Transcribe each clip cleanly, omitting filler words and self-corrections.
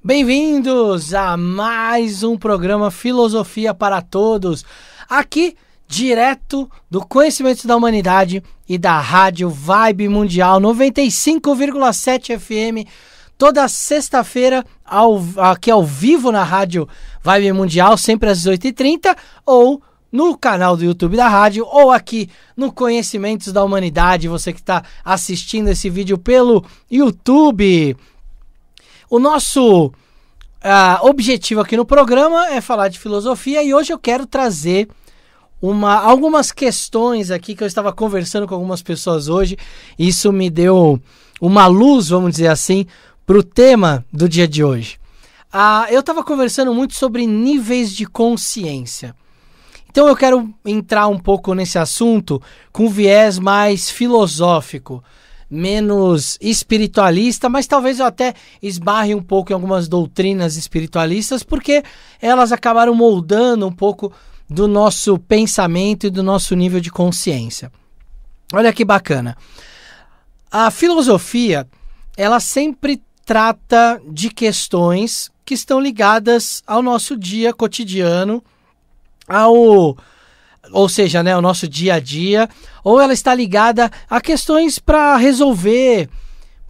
Bem-vindos a mais um programa Filosofia para Todos, aqui direto do Conhecimento da Humanidade e da Rádio Vibe Mundial 95,7 FM, toda sexta-feira aqui ao vivo na Rádio Vibe Mundial, sempre às 18h30, ou no canal do YouTube da rádio, ou aqui no Conhecimentos da Humanidade, você que está assistindo esse vídeo pelo YouTube. O nosso objetivo aqui no programa é falar de filosofia e hoje eu quero trazer algumas questões aqui que eu estava conversando com algumas pessoas hoje. Isso me deu uma luz, vamos dizer assim, para o tema do dia de hoje. Eu estava conversando muito sobre níveis de consciência. Então eu quero entrar um pouco nesse assunto com viés mais filosófico, menos espiritualista, mas talvez eu até esbarre um pouco em algumas doutrinas espiritualistas, porque elas acabaram moldando um pouco do nosso pensamento e do nosso nível de consciência. Olha que bacana. A filosofia, ela sempre trata de questões que estão ligadas ao nosso dia cotidiano, ou seja, né, o nosso dia a dia, ou ela está ligada a questões para resolver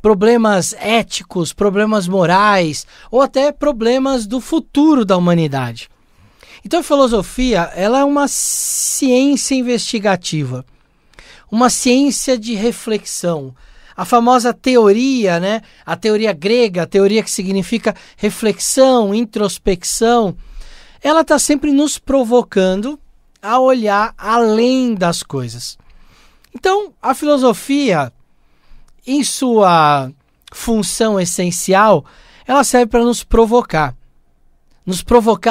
problemas éticos, problemas morais, ou até problemas do futuro da humanidade. Então a filosofia, ela é uma ciência investigativa, uma ciência de reflexão. A famosa teoria, né, a teoria grega, a teoria que significa reflexão, introspecção, ela está sempre nos provocando a olhar além das coisas. Então, a filosofia, em sua função essencial, ela serve para nos provocar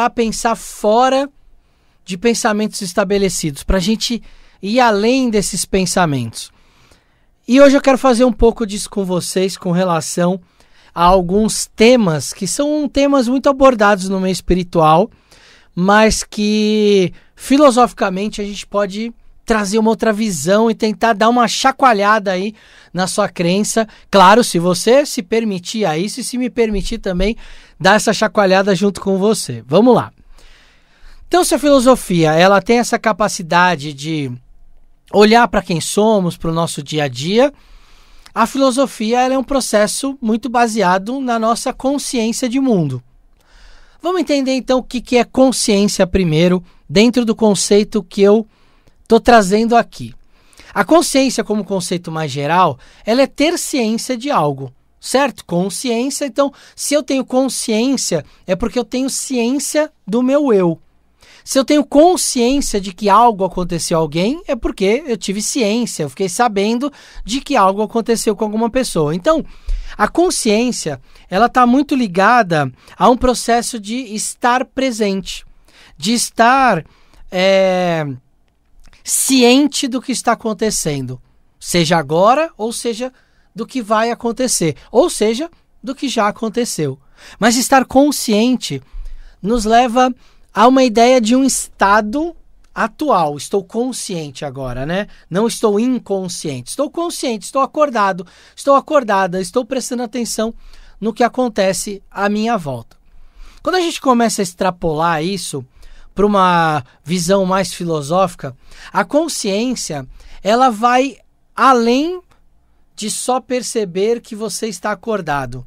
a pensar fora de pensamentos estabelecidos, para a gente ir além desses pensamentos. E hoje eu quero fazer um pouco disso com vocês com relação a alguns temas que são temas muito abordados no meio espiritual, mas que filosoficamente a gente pode trazer uma outra visão e tentar dar uma chacoalhada aí na sua crença. Claro, se você se permitir a isso e se me permitir também dar essa chacoalhada junto com você. Vamos lá. Então, se a filosofia ela tem essa capacidade de olhar para quem somos, para o nosso dia a dia, a filosofia ela é um processo muito baseado na nossa consciência de mundo. Vamos entender então o que é consciência primeiro, dentro do conceito que eu estou trazendo aqui. A consciência, como conceito mais geral, ela é ter ciência de algo, certo? Consciência, então, se eu tenho consciência, é porque eu tenho ciência do meu eu. Se eu tenho consciência de que algo aconteceu a alguém, é porque eu tive ciência, eu fiquei sabendo de que algo aconteceu com alguma pessoa. Então, a consciência, ela está muito ligada a um processo de estar presente, de estar ciente do que está acontecendo, seja agora ou seja do que vai acontecer, ou seja do que já aconteceu. Mas estar consciente nos leva a uma ideia de um estado atual. Estou consciente agora, né? Não estou inconsciente. Estou consciente, estou acordado, estou acordada, estou prestando atenção no que acontece à minha volta. Quando a gente começa a extrapolar isso para uma visão mais filosófica, a consciência, ela vai além de só perceber que você está acordado.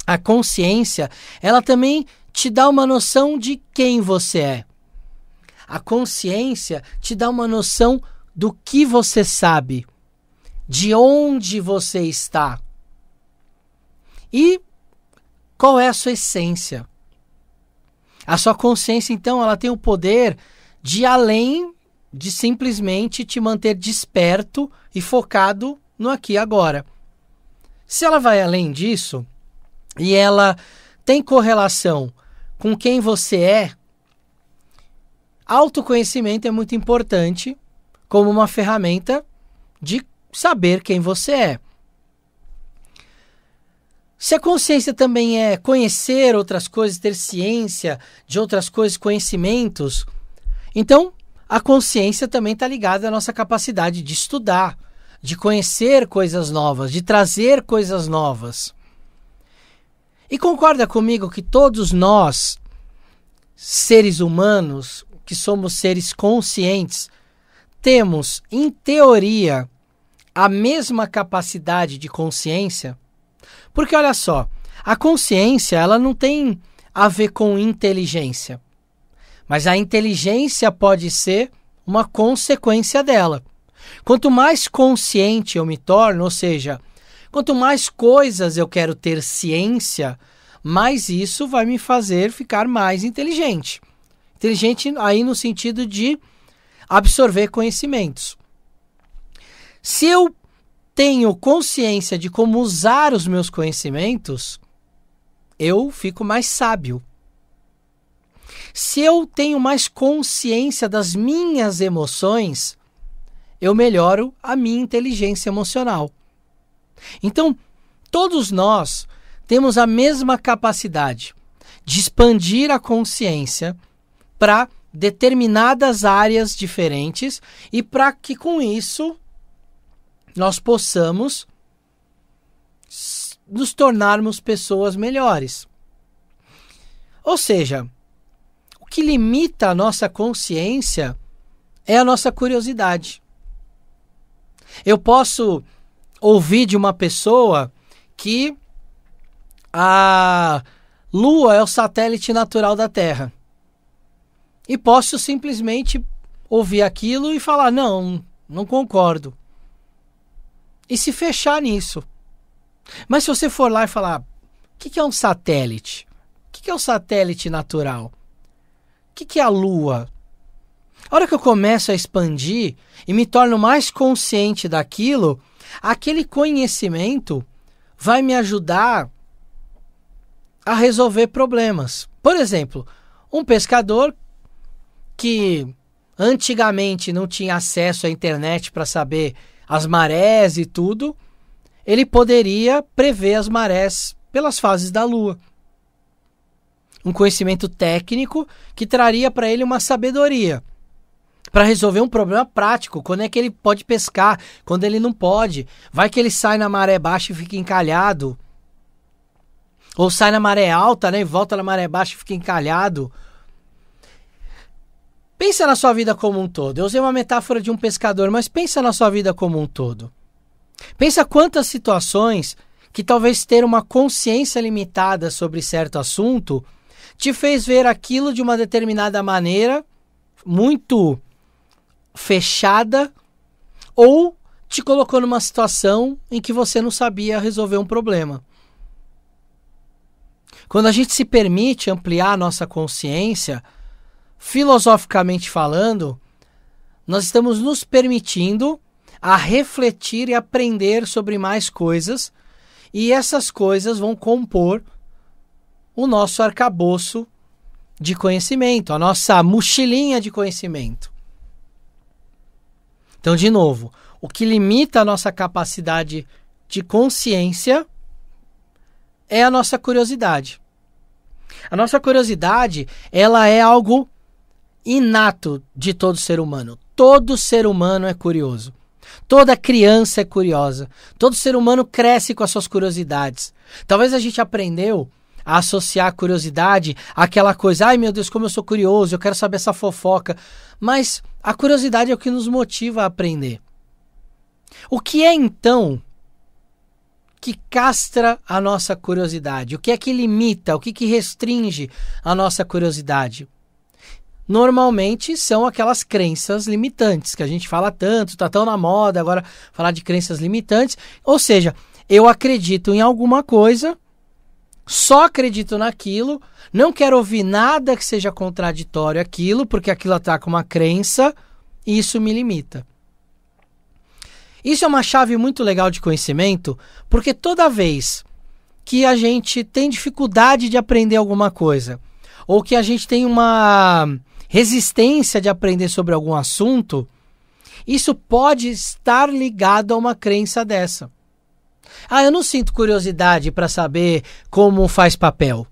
A consciência, ela também te dá uma noção de quem você é. A consciência te dá uma noção do que você sabe, de onde você está e qual é a sua essência. A sua consciência, então, ela tem o poder de ir além de simplesmente te manter desperto e focado no aqui e agora. Se ela vai além disso e ela tem correlação com quem você é, autoconhecimento é muito importante como uma ferramenta de saber quem você é. Se a consciência também é conhecer outras coisas, ter ciência de outras coisas, conhecimentos, então a consciência também está ligada à nossa capacidade de estudar, de conhecer coisas novas, de trazer coisas novas. E concorda comigo que todos nós, seres humanos, que somos seres conscientes, temos, em teoria, a mesma capacidade de consciência? Porque olha só, a consciência ela não tem a ver com inteligência, mas a inteligência pode ser uma consequência dela. Quanto mais consciente eu me torno, ou seja, quanto mais coisas eu quero ter ciência, mais isso vai me fazer ficar mais inteligente. Inteligente aí no sentido de absorver conhecimentos. Se eu tenho consciência de como usar os meus conhecimentos, eu fico mais sábio. Se eu tenho mais consciência das minhas emoções, eu melhoro a minha inteligência emocional. Então, todos nós temos a mesma capacidade de expandir a consciência para determinadas áreas diferentes e para que com isso nós possamos nos tornarmos pessoas melhores. Ou seja, o que limita a nossa consciência é a nossa curiosidade. Eu posso ouvir de uma pessoa que a Lua é o satélite natural da Terra. E posso simplesmente ouvir aquilo e falar, não concordo. E se fechar nisso. Mas se você for lá e falar, o que é um satélite? O que é um satélite natural? O que é a Lua? A hora que eu começo a expandir e me torno mais consciente daquilo, aquele conhecimento vai me ajudar a resolver problemas. Por exemplo, um pescador que antigamente não tinha acesso à internet para saber as marés e tudo, ele poderia prever as marés pelas fases da Lua. Um conhecimento técnico que traria para ele uma sabedoria para resolver um problema prático. Quando é que ele pode pescar? Quando ele não pode? Vai que ele sai na maré baixa e fica encalhado. Ou sai na maré alta, né, e volta na maré baixa e fica encalhado. Pensa na sua vida como um todo. Eu usei uma metáfora de um pescador, mas pensa na sua vida como um todo. Pensa quantas situações que talvez ter uma consciência limitada sobre certo assunto te fez ver aquilo de uma determinada maneira, muito fechada, ou te colocou numa situação em que você não sabia resolver um problema. Quando a gente se permite ampliar a nossa consciência, filosoficamente falando, nós estamos nos permitindo a refletir e aprender sobre mais coisas, e essas coisas vão compor o nosso arcabouço de conhecimento, a nossa mochilinha de conhecimento. Então, de novo, o que limita a nossa capacidade de consciência é a nossa curiosidade. A nossa curiosidade, ela é algo inato de todo ser humano. Todo ser humano é curioso. Toda criança é curiosa. Todo ser humano cresce com as suas curiosidades. Talvez a gente aprendeu a associar a curiosidade àquela coisa, ai meu Deus, como eu sou curioso, eu quero saber essa fofoca. Mas a curiosidade é o que nos motiva a aprender. O que é então que castra a nossa curiosidade? O que é que limita, o que que restringe a nossa curiosidade? Normalmente são aquelas crenças limitantes que a gente fala tanto, está tão na moda agora falar de crenças limitantes. Ou seja, eu acredito em alguma coisa, só acredito naquilo, não quero ouvir nada que seja contraditório àquilo, porque aquilo ataca uma crença e isso me limita. Isso é uma chave muito legal de conhecimento, porque toda vez que a gente tem dificuldade de aprender alguma coisa, ou que a gente tem uma resistência de aprender sobre algum assunto, isso pode estar ligado a uma crença dessa. Ah, eu não sinto curiosidade para saber como faz papel.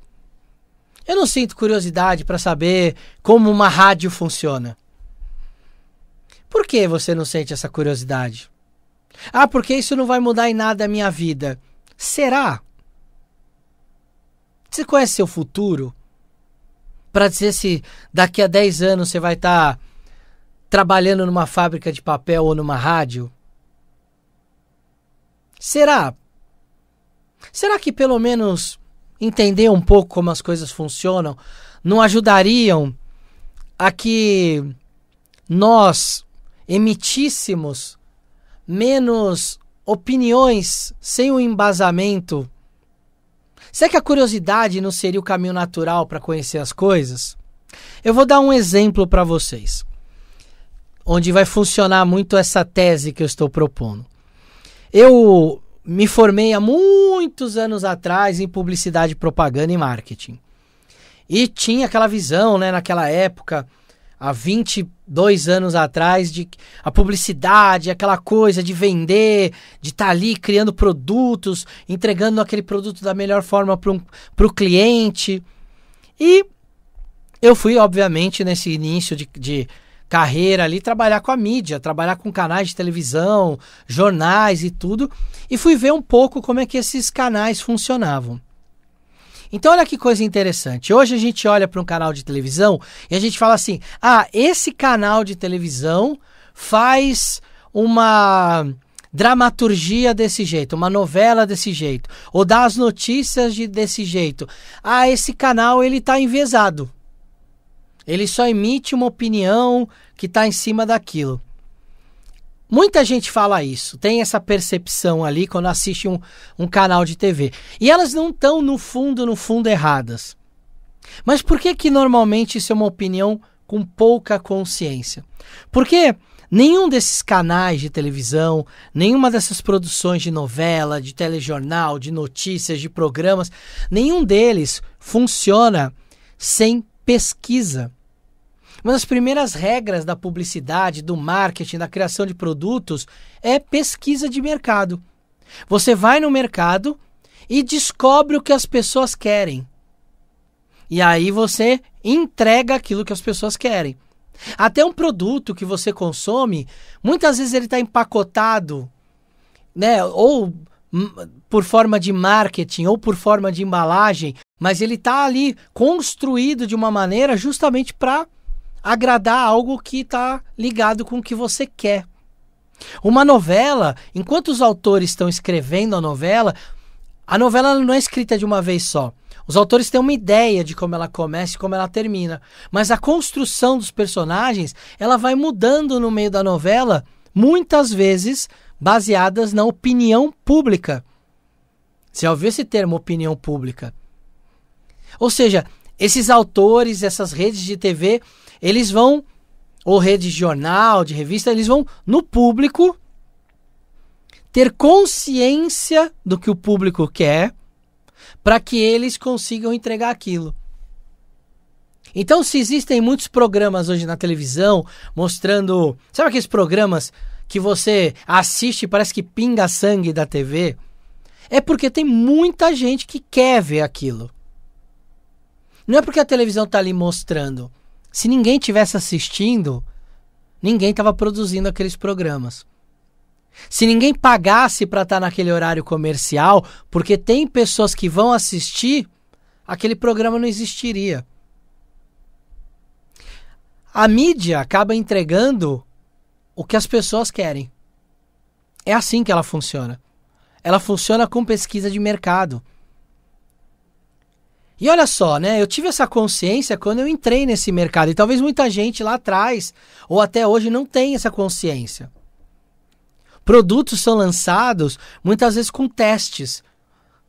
Eu não sinto curiosidade para saber como uma rádio funciona. Por que você não sente essa curiosidade? Ah, porque isso não vai mudar em nada a minha vida. Será? Você conhece seu futuro? Para dizer se daqui a 10 anos você vai estar trabalhando numa fábrica de papel ou numa rádio? Será? Será que pelo menos entender um pouco como as coisas funcionam não ajudariam a que nós emitíssemos menos opiniões sem um embasamento? Será que a curiosidade não seria o caminho natural para conhecer as coisas? Eu vou dar um exemplo para vocês, onde vai funcionar muito essa tese que eu estou propondo. Eu me formei há muitos anos atrás em publicidade, propaganda e marketing. E tinha aquela visão, né, naquela época, há 22 anos atrás, de a publicidade, aquela coisa de vender, de estar ali criando produtos, entregando aquele produto da melhor forma para o cliente. E eu fui, obviamente, nesse início de carreira ali, trabalhar com a mídia, trabalhar com canais de televisão, jornais e tudo, e fui ver um pouco como é que esses canais funcionavam. Então olha que coisa interessante, hoje a gente olha para um canal de televisão e a gente fala assim, esse canal de televisão faz uma dramaturgia desse jeito, uma novela desse jeito, ou dá as notícias desse jeito. Esse canal ele está enviesado. Ele só emite uma opinião que está em cima daquilo. Muita gente fala isso, tem essa percepção ali quando assiste um canal de TV. E elas não estão no fundo erradas. Mas por que normalmente isso é uma opinião com pouca consciência? Porque nenhum desses canais de televisão, nenhuma dessas produções de novela, de telejornal, de notícias, de programas, nenhum deles funciona sem pesquisa. Uma das primeiras regras da publicidade, do marketing, da criação de produtos é pesquisa de mercado. Você vai no mercado e descobre o que as pessoas querem. E aí você entrega aquilo que as pessoas querem. Até um produto que você consome, muitas vezes ele está empacotado, né, ou por forma de marketing ou por forma de embalagem, mas ele está ali construído de uma maneira justamente para agradar algo que está ligado com o que você quer. Uma novela, enquanto os autores estão escrevendo a novela não é escrita de uma vez só. Os autores têm uma ideia de como ela começa e como ela termina, mas a construção dos personagens, ela vai mudando no meio da novela, muitas vezes baseadas na opinião pública. Você já ouviu esse termo, opinião pública? Ou seja, esses autores, essas redes de TV, eles vão, ou redes de jornal, de revista, eles vão no público ter consciência do que o público quer para que eles consigam entregar aquilo. Então, se existem muitos programas hoje na televisão mostrando, sabe aqueles programas que você assiste e parece que pinga sangue da TV? É porque tem muita gente que quer ver aquilo. Não é porque a televisão está ali mostrando. Se ninguém tivesse assistindo, ninguém estava produzindo aqueles programas. Se ninguém pagasse para estar naquele horário comercial, porque tem pessoas que vão assistir, aquele programa não existiria. A mídia acaba entregando o que as pessoas querem. É assim que ela funciona. Ela funciona com pesquisa de mercado. E olha só, né? Eu tive essa consciência quando eu entrei nesse mercado. E talvez muita gente lá atrás, ou até hoje, não tenha essa consciência. Produtos são lançados muitas vezes com testes.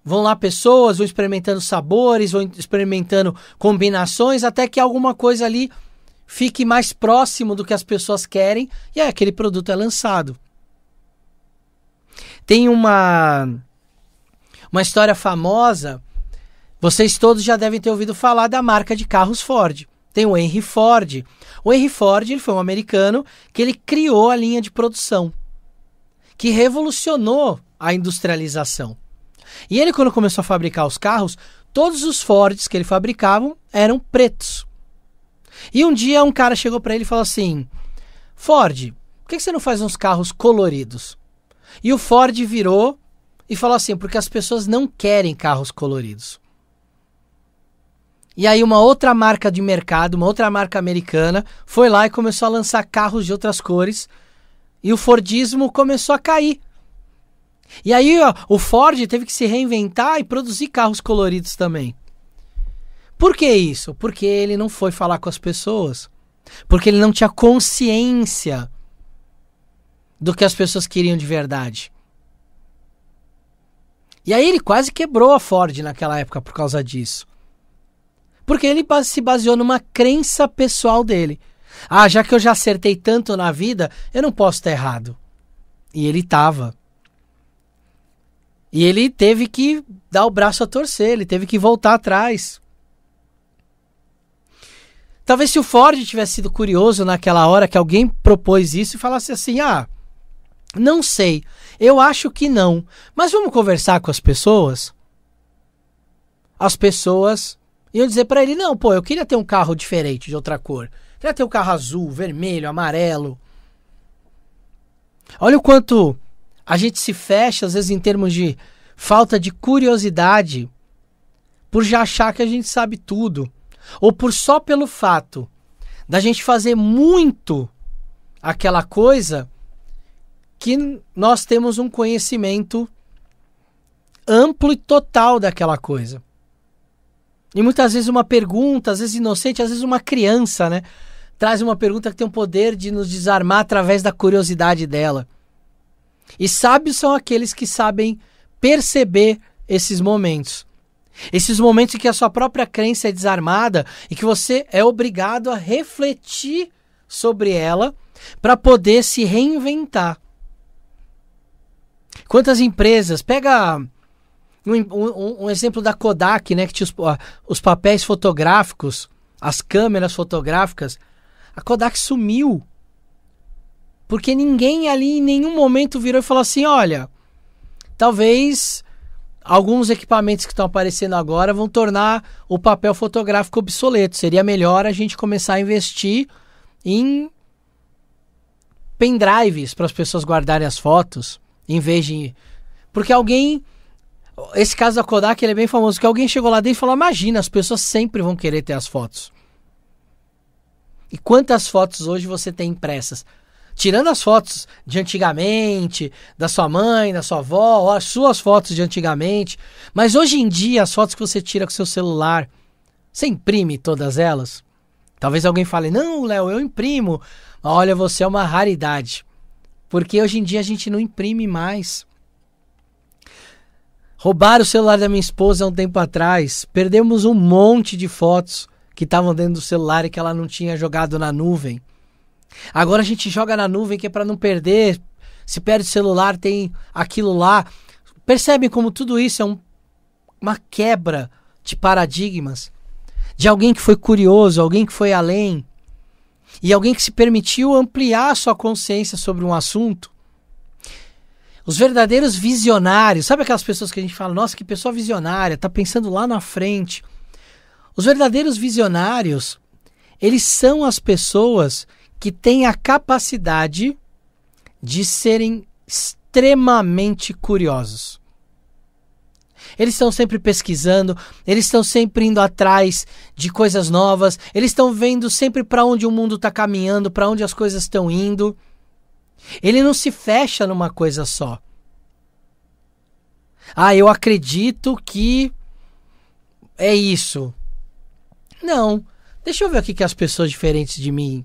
Vão lá pessoas, vão experimentando sabores, vão experimentando combinações, até que alguma coisa ali fique mais próximo do que as pessoas querem, e aí aquele produto é lançado. Tem uma história famosa, vocês todos já devem ter ouvido falar da marca de carros Ford. Tem o Henry Ford. O Henry Ford, ele foi um americano que ele criou a linha de produção, que revolucionou a industrialização. E ele, quando começou a fabricar os carros, todos os Fords que ele fabricava eram pretos. E um dia um cara chegou para ele e falou assim: Ford, por que você não faz uns carros coloridos? E o Ford virou e falou assim: porque as pessoas não querem carros coloridos. E aí uma outra marca de mercado, uma outra marca americana, foi lá e começou a lançar carros de outras cores. E o Fordismo começou a cair. E aí ó, o Ford teve que se reinventar e produzir carros coloridos também. Por que isso? Porque ele não foi falar com as pessoas. Porque ele não tinha consciência do que as pessoas queriam de verdade. E aí ele quase quebrou a Ford naquela época por causa disso. Porque ele se baseou numa crença pessoal dele. Ah, já que eu já acertei tanto na vida, eu não posso estar errado. E ele estava. E ele teve que dar o braço a torcer, ele teve que voltar atrás. Talvez se o Ford tivesse sido curioso naquela hora que alguém propôs isso e falasse assim, não sei, eu acho que não, mas vamos conversar com as pessoas? As pessoas iam dizer para ele, não, eu queria ter um carro diferente, de outra cor. Eu queria ter um carro azul, vermelho, amarelo. Olha o quanto a gente se fecha, às vezes, em termos de falta de curiosidade, por já achar que a gente sabe tudo. Ou por só pelo fato da gente fazer muito aquela coisa que nós temos um conhecimento amplo e total daquela coisa. E muitas vezes uma pergunta, às vezes inocente, às vezes uma criança, né, traz uma pergunta que tem o poder de nos desarmar através da curiosidade dela. E sábios são aqueles que sabem perceber esses momentos. Esses momentos em que a sua própria crença é desarmada e que você é obrigado a refletir sobre ela para poder se reinventar. Quantas empresas... Pega um exemplo da Kodak, né, que tinha os papéis fotográficos, as câmeras fotográficas. A Kodak sumiu. Porque ninguém ali em nenhum momento virou e falou assim, olha, talvez alguns equipamentos que estão aparecendo agora vão tornar o papel fotográfico obsoleto. Seria melhor a gente começar a investir em pendrives para as pessoas guardarem as fotos, em vez de... Porque alguém... Esse caso da Kodak ele é bem famoso, que alguém chegou lá dentro e falou, imagina, as pessoas sempre vão querer ter as fotos. E quantas fotos hoje você tem impressas? Tirando as fotos de antigamente, da sua mãe, da sua avó, as suas fotos de antigamente. Mas hoje em dia, as fotos que você tira com seu celular, você imprime todas elas? Talvez alguém fale, não, Léo, eu imprimo. Olha, você é uma raridade. Porque hoje em dia a gente não imprime mais. Roubaram o celular da minha esposa há um tempo atrás. Perdemos um monte de fotos que estavam dentro do celular e que ela não tinha jogado na nuvem. Agora a gente joga na nuvem que é para não perder. Se perde o celular, tem aquilo lá. Percebem como tudo isso é uma quebra de paradigmas? De alguém que foi curioso, alguém que foi além. E alguém que se permitiu ampliar a sua consciência sobre um assunto. Os verdadeiros visionários, sabe aquelas pessoas que a gente fala, nossa, que pessoa visionária, tá pensando lá na frente. Os verdadeiros visionários, eles são as pessoas que têm a capacidade de serem extremamente curiosos. Eles estão sempre pesquisando, eles estão sempre indo atrás de coisas novas, eles estão vendo sempre para onde o mundo está caminhando, para onde as coisas estão indo. Ele não se fecha numa coisa só. Eu acredito que é isso. Não. Deixa eu ver o que as pessoas diferentes de mim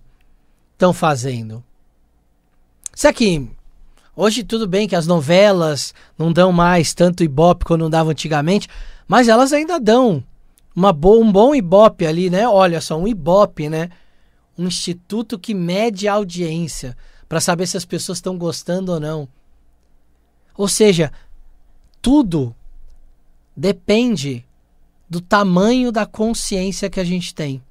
estão fazendo. Será que hoje tudo bem que as novelas não dão mais tanto ibope quando não davam antigamente, mas elas ainda dão um bom ibope ali, né? Olha só, um ibope, né? Um instituto que mede a audiência para saber se as pessoas estão gostando ou não. Ou seja, tudo depende do tamanho da consciência que a gente tem.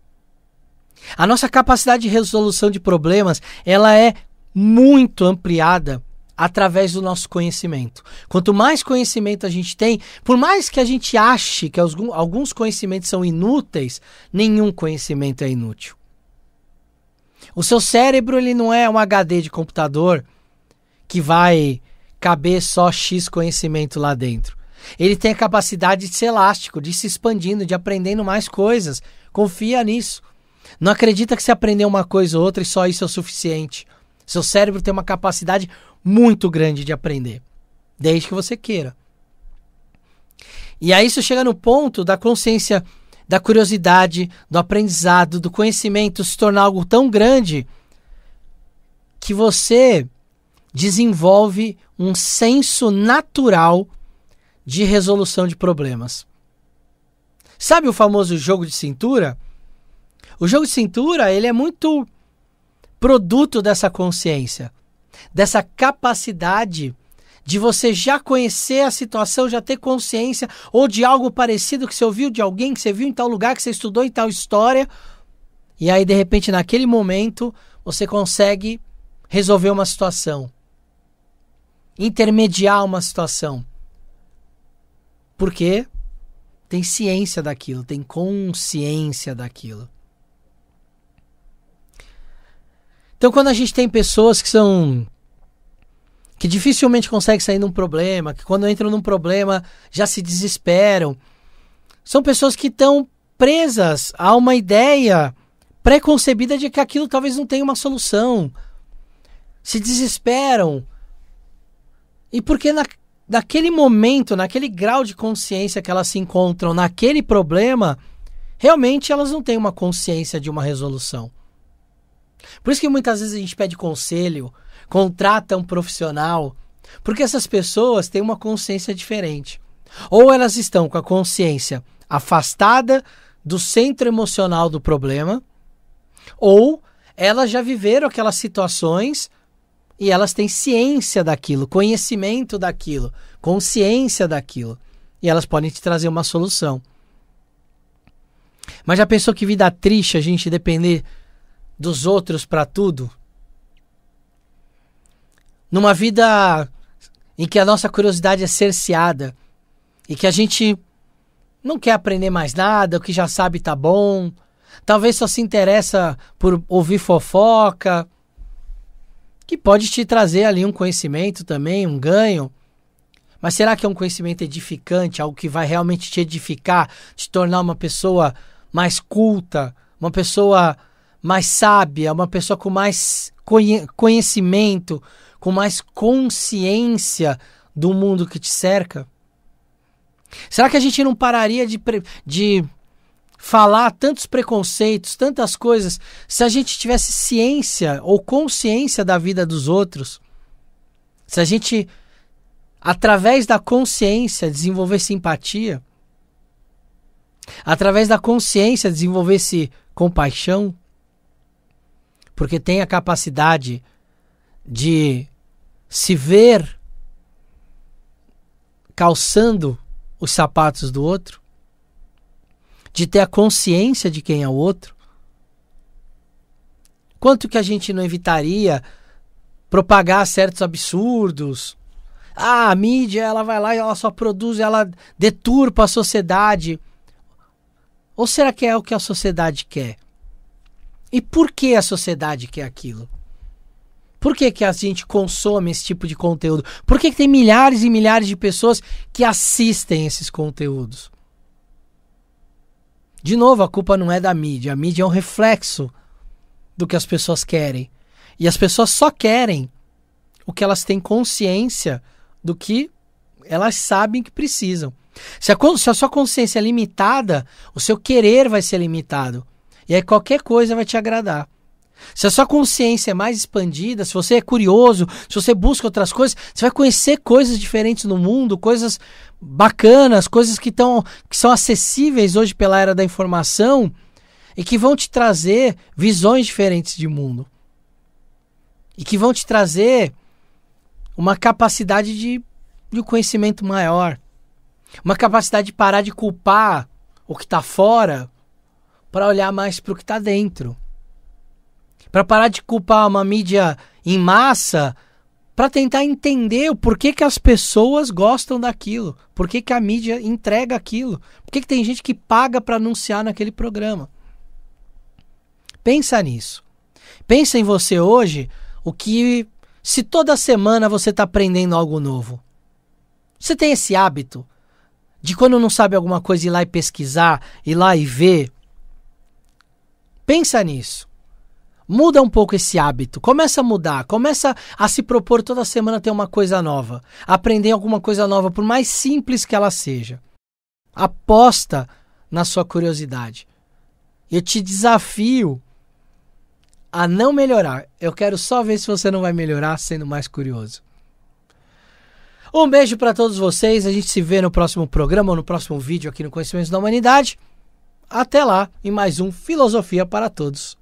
A nossa capacidade de resolução de problemas, ela é muito ampliada através do nosso conhecimento. Quanto mais conhecimento a gente tem, por mais que a gente ache que alguns conhecimentos são inúteis, nenhum conhecimento é inútil. O seu cérebro ele não é um HD de computador que vai caber só X conhecimento lá dentro. Ele tem a capacidade de ser elástico, de se expandindo, de aprendendo mais coisas. Confia nisso. Não acredita que se aprender uma coisa ou outra e só isso é o suficiente. Seu cérebro tem uma capacidade muito grande de aprender, desde que você queira. E aí isso chega no ponto da consciência, da curiosidade, do aprendizado, do conhecimento se tornar algo tão grande que você desenvolve um senso natural de resolução de problemas. Sabe o famoso jogo de cintura? O jogo de cintura, ele é muito produto dessa consciência, dessa capacidade de você já conhecer a situação, já ter consciência, ou de algo parecido que você ouviu de alguém, que você viu em tal lugar, que você estudou em tal história, e aí de repente naquele momento você consegue resolver uma situação, intermediar uma situação. Porque tem ciência daquilo, tem consciência daquilo. Então quando a gente tem pessoas que dificilmente conseguem sair de um problema, que quando entram num problema já se desesperam, são pessoas que estão presas a uma ideia pré-concebida de que aquilo talvez não tenha uma solução. Se desesperam. E porque naquele momento, naquele grau de consciência que elas se encontram naquele problema, realmente elas não têm uma consciência de uma resolução. Por isso que muitas vezes a gente pede conselho, contrata um profissional, porque essas pessoas têm uma consciência diferente. Ou elas estão com a consciência afastada do centro emocional do problema, ou elas já viveram aquelas situações e elas têm ciência daquilo, conhecimento daquilo, consciência daquilo, e elas podem te trazer uma solução. Mas já pensou que vida triste a gente depender dos outros para tudo? Numa vida em que a nossa curiosidade é cerceada e que a gente não quer aprender mais nada, o que já sabe tá bom, talvez só se interessa por ouvir fofoca, que pode te trazer ali um conhecimento também, um ganho. Mas será que é um conhecimento edificante, algo que vai realmente te edificar, te tornar uma pessoa mais culta, uma pessoa mais sábia, uma pessoa com mais conhecimento, com mais consciência do mundo que te cerca? Será que a gente não pararia de falar tantos preconceitos, tantas coisas, se a gente tivesse ciência ou consciência da vida dos outros? Se a gente, através da consciência, desenvolvesse empatia? Através da consciência, desenvolvesse compaixão? Porque tem a capacidade de se ver calçando os sapatos do outro, de ter a consciência de quem é o outro. Quanto que a gente não evitaria propagar certos absurdos? A mídia, ela vai lá e ela só produz, ela deturpa a sociedade. Ou será que é o que a sociedade quer? E por que a sociedade quer aquilo? Por que a gente consome esse tipo de conteúdo? Por que tem milhares e milhares de pessoas que assistem esses conteúdos? De novo, a culpa não é da mídia. A mídia é um reflexo do que as pessoas querem. E as pessoas só querem o que elas têm consciência do que elas sabem que precisam. Se a sua consciência é limitada, o seu querer vai ser limitado. E aí qualquer coisa vai te agradar. Se a sua consciência é mais expandida, se você é curioso, se você busca outras coisas, você vai conhecer coisas diferentes no mundo, coisas bacanas, coisas que são acessíveis hoje pela era da informação e que vão te trazer visões diferentes de mundo. E que vão te trazer uma capacidade de conhecimento maior. Uma capacidade de parar de culpar o que está fora para olhar mais para o que está dentro. Para parar de culpar uma mídia em massa, para tentar entender o porquê que as pessoas gostam daquilo, porquê que a mídia entrega aquilo, porquê que tem gente que paga para anunciar naquele programa. Pensa nisso. Pensa em você hoje, se toda semana você está aprendendo algo novo. Você tem esse hábito? De quando não sabe alguma coisa ir lá e pesquisar, ir lá e ver. Pensa nisso. Muda um pouco esse hábito. Começa a mudar. Começa a se propor toda semana ter uma coisa nova. Aprender alguma coisa nova, por mais simples que ela seja. Aposta na sua curiosidade. Eu te desafio a não melhorar. Eu quero só ver se você não vai melhorar sendo mais curioso. Um beijo para todos vocês. A gente se vê no próximo programa ou no próximo vídeo aqui no Conhecimentos da Humanidade. Até lá, em mais um Filosofia para Todos.